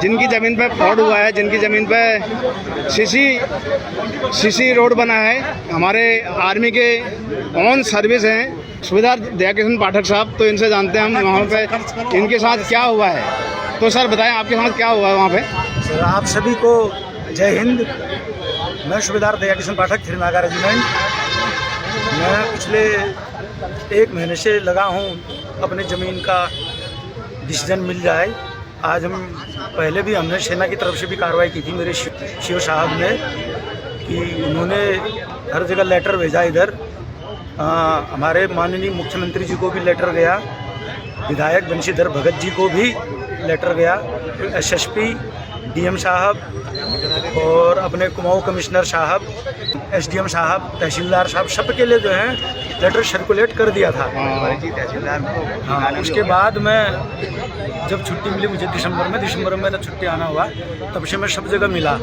जिनकी ज़मीन पे फ्रॉड हुआ है, जिनकी ज़मीन पे सीसी रोड बना है, हमारे आर्मी के ऑन सर्विस हैं सुबेदार दयाकिशन पाठक साहब, तो इनसे जानते हैं हम वहाँ पे इनके साथ क्या हुआ है। तो सर बताएं आपके साथ क्या हुआ है वहाँ पे। सर आप सभी को जय हिंद। मैं सुबेदार दयाकिशन पाठक, थिरनागा रेजिमेंट। मैं पिछले 1 महीने से लगा हूँ अपने ज़मीन का डिसीजन मिल जाए। आज हम पहले भी हमने सेना की तरफ से भी कार्रवाई की थी मेरे शिव साहब ने, कि उन्होंने हर जगह लेटर भेजा। इधर हमारे माननीय मुख्यमंत्री जी को भी लेटर गया, विधायक बंशीधर भगत जी को भी लेटर गया, एसएसपी, डीएम साहब और अपने कुमाऊं कमिश्नर साहब, एसडीएम साहब, तहसीलदार साहब, सबके लिए जो है लेटर सर्कुलेट कर दिया था। हाँ, उसके बाद मैं जब छुट्टी मिली मुझे दिसंबर में मेरा छुट्टी आना हुआ, तब से मैं सब जगह मिला।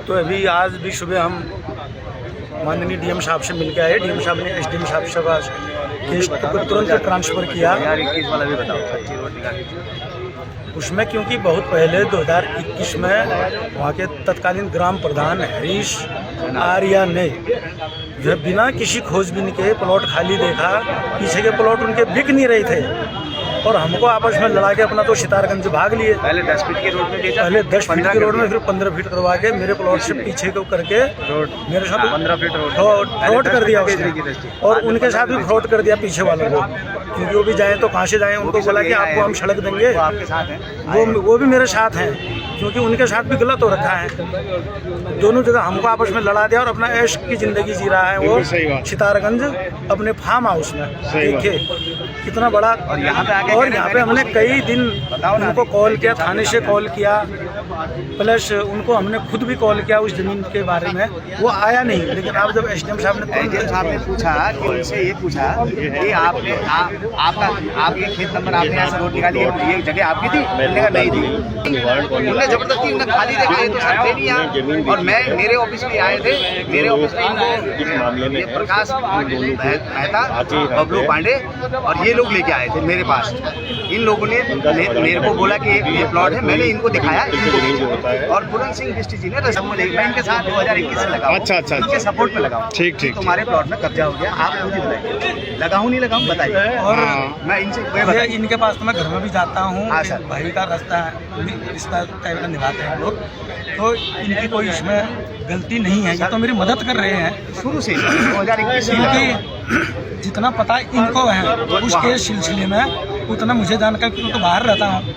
तो अभी आज भी सुबह हम माननीय डीएम साहब से मिल के आए। डीएम साहब ने एसडीएम साहब से केस को तुरंत ट्रांसफ़र किया। उसमें क्योंकि बहुत पहले 2021 में वहाँ के तत्कालीन ग्राम प्रधान हरीश आर्या ने जो बिना किसी खोजबीन के प्लॉट खाली देखा, पीछे के प्लॉट उनके बिक नहीं रहे थे, और हमको आपस में लड़ा के अपना तो सितारगंज भाग लिए। पहले 10 फीट के रोड में बेचा, पहले 10 फीट के रोड में, फिर 15 फीट करवा के मेरे प्लॉट से पीछे को करके मेरे साथ 15 फीट फ्रॉड कर दिया उसने, और उनके साथ भी फ्रॉड कर दिया पीछे वालों को, क्योंकि वो भी जाएँ तो कहाँ से जाएँ। उनको बोला कि आपको हम सड़क देंगे, आपके साथ हैं, वो भी मेरे साथ हैं, क्योंकि उनके साथ भी गलत हो रखा है। दोनों जगह हमको आपस में लड़ा दिया, और अपना ऐश की ज़िंदगी जी रहा है वो सितारगंज अपने फार्म हाउस में। देखिए कितना बड़ा। और यहाँ पे हमने कई दिन उनको कॉल किया, थाने से कॉल किया, प्लस उनको हमने खुद भी कॉल किया उस ज़मीन के बारे में, वो आया नहीं। लेकिन अब जब एसडीएम साहब ने पूछा कि उनसे ये पूछा कि आपने आपके खेत नंबर आपने ऐसा रोड निकाली है, ये जगह आपकी थी? मैंने कहा नहीं थी। उन्होंने जबरदस्ती उन्हें खाली दिखाई तो सर नहीं यहाँ, और मैं मेरे ऑफिस में आए थे, मेरे ऑफिस में ये प्रकाश मेहता, बबलू पांडे और ये लोग लेके आए थे मेरे पास। इन लोगों ने मेरे को बोला कि ये प्लॉट है, मैंने इनको दिखाया, इनको भेजा, और पूरन सिंह बिष्ट जी ने रस्म में मैं इनके साथ 2021 से लगा। अच्छा, इनके सपोर्ट में लगा। ठीक, तुम्हारे प्लॉट में कब्जा हो गया, आप मुझे बताइए लगाऊं नहीं लगाऊं बताइए। और मैं इनसे इनके पास तो मैं घर में भी जाता हूँ। हाँ सर, भाई का रिश्ता टाइप का निभाते हैं लोग, तो इनकी कोई इसमें गलती नहीं है, ये तो मेरी मदद कर रहे हैं शुरू से 2021 से। जितना पता इनको है उसके सिलसिले में उतना मुझे जानकर, क्योंकि तो बाहर रहता हूँ,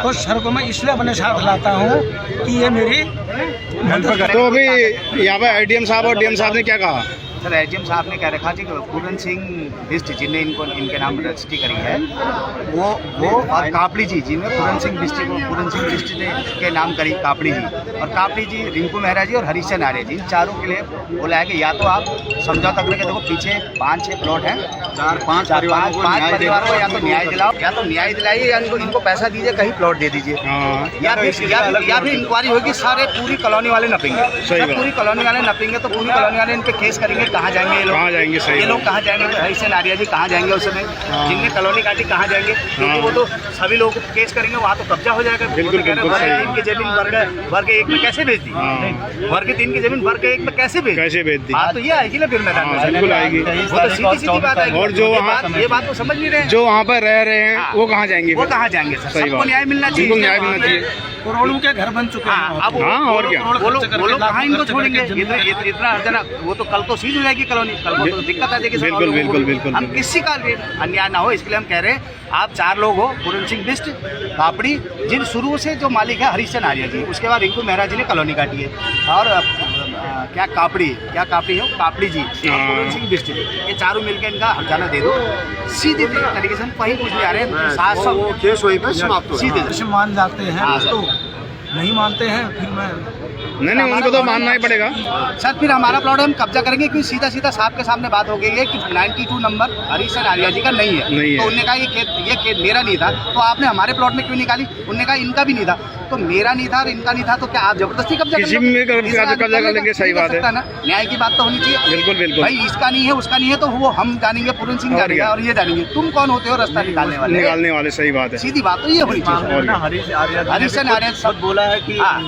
तो सर को मैं इसलिए अपने साथ लाता हूँ कि ये मेरी मदद। तो अभी यहाँ पे एडीएम साहब और डीएम साहब ने क्या कहा? सर एसडीएम साहब ने कह रखा कि पूरन सिंह बिष्ट जिनने इनके नाम रजिस्ट्री करी है, वो और कापड़ी जी जिन्हें पूरन सिंह बिष्ट के नाम करी, कापड़ी जी और कापड़ी जी, रिंकू मेहरा जी और हरीशचंद आर्य जी, चारों के लिए बोला है कि या तो आप समझौता करके देखो, पीछे 5-6 प्लॉट हैं, 4-5 परिवारों को या तो न्याय दिलाओ, या तो न्याय दिलाइए, या इनको पैसा दीजिए, कहीं प्लॉट दे दीजिए, या फिर इंक्वायरी होगी। सारे पूरी कॉलोनी वाले नपेंगे, पूरी कॉलोनी वाले नपेंगे तो पूरी कॉलोनी वाले इन पे केस करेंगे। कहाँ जाएंगे ये लोग? ये लोग कहाँ जाएंगे? हरीशचंद आर्या जी कहाँ जाएंगे उस समय? जिनने कॉलोनी काटी कहाँ जाएंगे? क्योंकि वो तो सभी लोग केस करेंगे, वहाँ तो कब्जा हो जाएगा। वर्ग 3 की जमीन वर्ग 1 में कैसे बेच दी? वर्ग 3 की जमीन वर्ग 1 में कैसे बेच दी? बात तो ये आएगी ना फिर मैदान में, बिल्कुल आएगी, वो तो सीधी बात आएगी। और जो ये बात तो समझ नहीं रहे, जो वहाँ पर रह रहे हैं वो कहाँ जाएंगे? वो कहाँ जाएंगे? सबको न्याय मिलना चाहिए, न्याय मिलना चाहिए। करोड़ों के घर बन चुके हैं। अब और क्या वो लोग कहाँ इनको छोड़ेंगे? इतना अर्जना, वो तो कल तो सीज हो जाएगी कॉलोनी, कल को तो दिक्कत आ जाएगी। बिल्कुल हम किसी का अन्याय ना हो, इसके लिए हम कह रहे हैं आप 4 लोग हो, पूरन सिंह बिष्ट, कापड़ी, जिन शुरू से जो मालिक है हरीशचंद आर्या जी, उसके बाद रिंकू मेहरा जी ने कॉलोनी काटी है, और क्या कापड़ी है, कापड़ी जी, पूरन सिंह बिष्ट जी, ये चारों मिलकर इनका हर्जाना दे दो। सीधे तरीके से हम कहीं कुछ नहीं आ रहे हैं। 700 केस वहीं पर समाप्त हो, सीधे मान जाते हैं तो नहीं मानते हैं, फिर मैं नहीं नहीं, उनको तो मानना ही पड़ेगा। सर फिर हमारा प्लॉट हम कब्जा करेंगे, क्योंकि सीधा सीधा साहब के सामने बात हो गई है कि 92 नंबर हरीश आर्या जी का नहीं है। नहीं है। तो उन्होंने कहा ये खेत मेरा नहीं था, तो आपने हमारे प्लॉट में क्यों निकाली? उन्होंने कहा इनका भी नहीं था, तो मेरा नहीं था और इनका नहीं था, तो क्या आप जबरदस्ती कब्जा किसी में कब्जा कर लेंगे, सही बात है ना, न्याय की बात तो होनी चाहिए। बिल्कुल बिल्कुल। भाई इसका नहीं है उसका नहीं है, तो वो हम जानेंगे, पूरन सिंह जानेगा और ये जानेंगे, तुम कौन होते हो रास्ता निकालने वाले? सही बात है। सीधी बात तो ये होनी चाहिए। हरीश आर्या हरीश आर्या सब बोला है कि हाँ।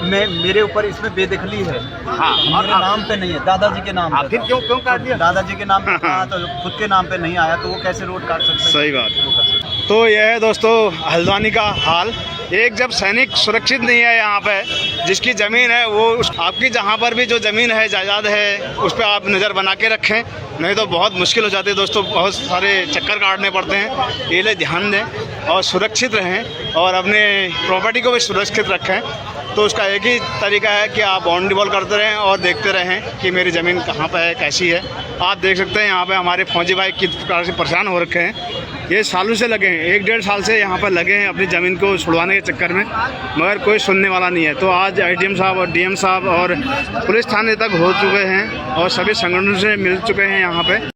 मैं मेरे ऊपर इसमें बेदखली है, हाँ, मेरे नाम पे नहीं है, दादाजी के नाम पे। फिर क्यों काट दिया? दादाजी के नाम पे था, तो खुद के नाम पे नहीं आया, तो वो कैसे रोड काट सकते हैं? सही बात। तो यह है दोस्तों हल्द्वानी का हाल। एक जब सैनिक सुरक्षित नहीं है यहाँ पे, जिसकी ज़मीन है वो आपकी जहाँ पर भी जो ज़मीन है जायदाद है उस पर आप नज़र बना के रखें, नहीं तो बहुत मुश्किल हो जाती है दोस्तों, बहुत सारे चक्कर काटने पड़ते हैं। ये लिए ध्यान दें और सुरक्षित रहें और अपने प्रॉपर्टी को भी सुरक्षित रखें। तो उसका एक ही तरीका है कि आप बाउंड्री वॉल करते रहें और देखते रहें कि मेरी ज़मीन कहाँ पर है, कैसी है। आप देख सकते हैं यहाँ पे हमारे फौजी भाई किस प्रकार से परेशान हो रखे हैं। ये सालों से लगे हैं, 1-1.5 साल से यहाँ पर लगे हैं अपनी ज़मीन को छुड़वाने के चक्कर में, मगर कोई सुनने वाला नहीं है। तो आज IDM साहब और DM साहब और पुलिस थाने तक हो चुके हैं और सभी संगठनों से मिल चुके हैं यहाँ पे।